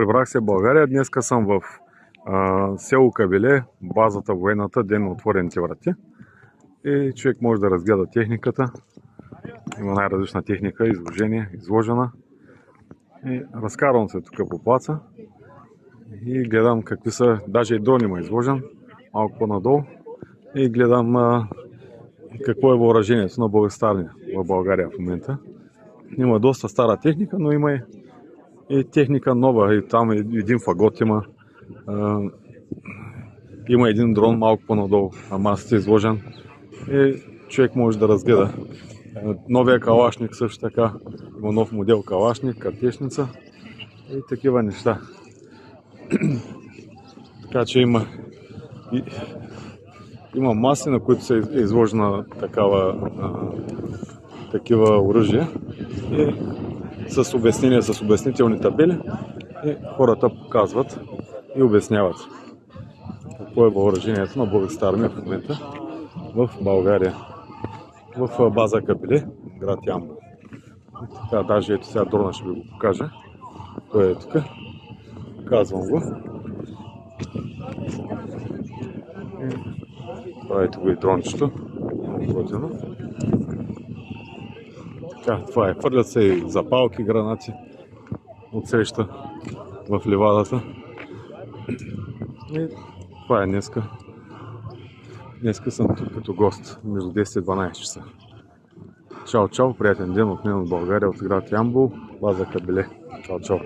Прибрах се в България. Днеска съм в село Кабеле, базата военната, ден на отворените врати. И човек може да разгледа техниката. Има най-различна техника, изложена. И разкарвам се тук по плаца и гледам какви са, даже и дрон има изложен, малко по-надолу. И гледам какво е въоръжението на Българската армия в България в момента. Има доста стара техника, но има и техника нова. И там един фагот има. Има един дрон малко по-надолу на масата изложен. И човек може да разгледа. Новия калашник също така. Има нов модел калашник, картечница и такива неща. Така че има маси, на които се изложена такива оръжия и с обяснения, с обяснителни табели, и хората показват и обясняват какво е въоръжението на Българската армия в момента в България, в база Кабеле, град Ямбол. Така, даже ето сега дрона ще ви го покажа. Той е тук. Казвам го. Това ето го и дрончето. Така, това е. Хвърлят се и запалки, гранати отсреща в ливадата. И това е днеска. Днеска съм тук като гост между 10 и 12 часа. Чао, чао, приятен ден от мен от България, от град Ямбол, база Кабеле. Чао, чао.